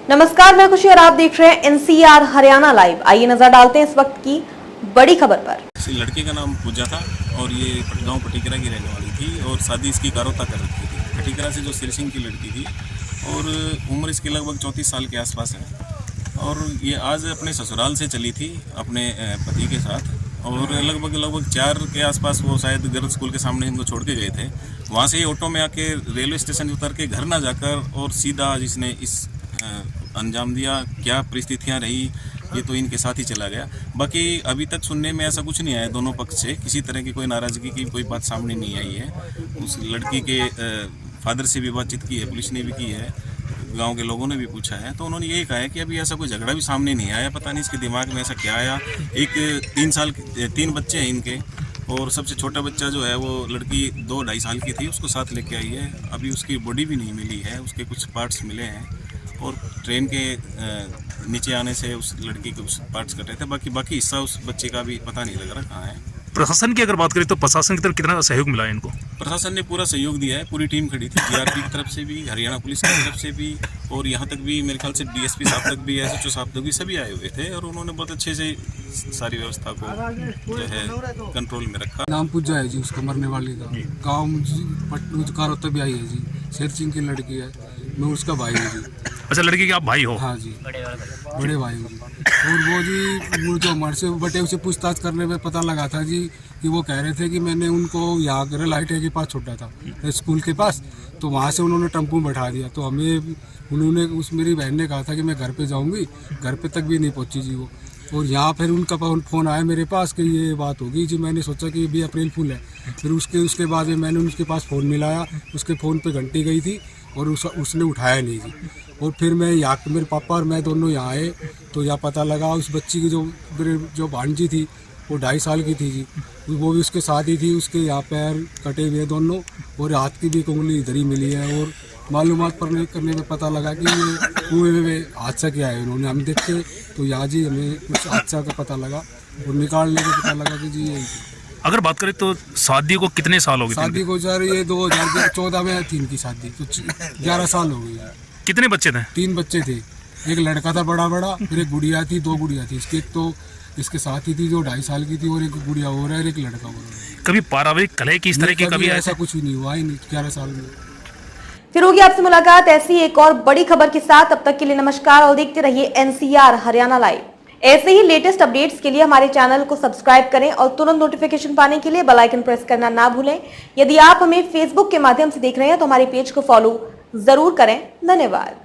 नमस्कार, मैं खुशी और आप देख रहे हैं एनसीआर हरियाणा लाइव। आइए नजर डालते हैं इस वक्त की बड़ी खबर पर। इस लड़के का नाम पूजा था और ये गांव पटिकरा की रहने वाली थी और शादी इसकी कारोता कर रखी थी। पटिकरा से जो सिर सिंह की लड़की थी और उम्र इसकी लगभग 34 साल के आसपास है और ये आज अपने ससुराल से चली थी अपने पति के साथ और लगभग 4 के आसपास वो शायद गर्ल्स स्कूल के सामने इनको छोड़ के गए थे। वहाँ से ये ऑटो में आके रेलवे स्टेशन उतर के घर ना जाकर और सीधा जिसने इस अंजाम दिया, क्या परिस्थितियाँ रही ये तो इनके साथ ही चला गया। बाकी अभी तक सुनने में ऐसा कुछ नहीं आया दोनों पक्ष से, किसी तरह की कोई नाराज़गी की कोई बात सामने नहीं आई है। उस लड़की के फादर से भी बातचीत की है, पुलिस ने भी की है, गांव के लोगों ने भी पूछा है, तो उन्होंने यही कहा है कि अभी ऐसा कोई झगड़ा भी सामने नहीं आया। पता नहीं इसके दिमाग में ऐसा क्या आया। एक 3 बच्चे हैं इनके और सबसे छोटा बच्चा जो है वो लड़की 2-2.5 साल की थी, उसको साथ लेके आई है। अभी उसकी बॉडी भी नहीं मिली है, उसके कुछ पार्ट्स मिले हैं और ट्रेन के नीचे आने से उस लड़की के कुछ पार्ट्स कटे थे। बाकी हिस्सा उस बच्चे का भी पता नहीं लग रहा कहाँ है। प्रशासन की अगर बात करें तो प्रशासन की तरफ कितना सहयोग मिला है इनको? प्रशासन ने पूरा सहयोग दिया है, पूरी टीम खड़ी थी, जीआरपी की तरफ से भी, हरियाणा पुलिस की तरफ से भी और यहाँ तक भी मेरे ख्याल से डीएसपी साहब तक भी, एसएचओ साहब तक भी सभी आए हुए थे और उन्होंने बहुत अच्छे से सारी व्यवस्था को जो है कंट्रोल में रखा। नाम पूजा है जी उसको मरने वाली का, गाँव कारोता भी आई है जी, शेर सिंह की लड़की है, मैं उसका भाई हूँ जी। अच्छा, लड़की के आप भाई हो? हाँ जी, बड़े भाई हूँ जी। और वो जी वो जो हमारे से बटे उसे पूछताछ करने में पता लगा था जी कि वो कह रहे थे कि मैंने उनको यहाँ लाइटे के पास छोड़ा था स्कूल के पास, तो वहाँ से उन्होंने टेम्पो में बैठा दिया। तो हमें उन्होंने मेरी बहन ने कहा था कि मैं घर पे जाऊँगी, घर पे तक भी नहीं पहुँची जी वो। और यहाँ फिर उनका फ़ोन आया मेरे पास कि ये बात होगी जी। मैंने सोचा कि ये अप्रैल फूल है। फिर उसके बाद में मैंने उसके पास फ़ोन मिलाया, उसके फ़ोन पे घंटी गई थी और उसने उठाया नहीं जी। और फिर मैं यहाँ मेरे पापा और मैं दोनों यहाँ आए तो यहाँ पता लगा उस बच्ची की जो भांजी थी वो 2.5 साल की थी जी, वो भी उसके साथ ही थी। उसके यहाँ पैर कटे हुए दोनों और हाथ की भी उंगली इधर ही मिली है। और मालूमात करने में पता लगा कि ये कुएं में हादसा क्या है। उन्होंने हम देखे तो यहाँ जी हमें कुछ हादसा का पता लगा और निकालने का पता लगा कि जी यही। अगर बात करें तो शादी को कितने साल हो गए? शादी को सर ये 2014 में थी इनकी शादी, तो 11 साल हो गई। कितने बच्चे थे? 3 बच्चे थे, एक लड़का था बड़ा, फिर एक गुड़िया थी, 2 गुड़िया थी। इसकी एक तो इसके साथ ही थी जो 2.5 साल की थी और एक गुड़िया और है, एक लड़का और है। कभी पारिवारिक कलह की इस तरह की कभी ऐसा कुछ नहीं हुआ ही नहीं 11 साल में। फिर होगी आपसे मुलाकात ऐसी एक और बड़ी खबर के साथ। तब तक के लिए नमस्कार और देखते रहिए एनसीआर हरियाणा लाइव। ऐसे ही लेटेस्ट अपडेट्स के लिए हमारे चैनल को सब्सक्राइब करें और तुरंत नोटिफिकेशन पाने के लिए बेल आइकन प्रेस करना ना भूलें। यदि आप हमें फेसबुक के माध्यम से देख रहे हैं तो हमारे पेज को फॉलो जरूर करें। धन्यवाद।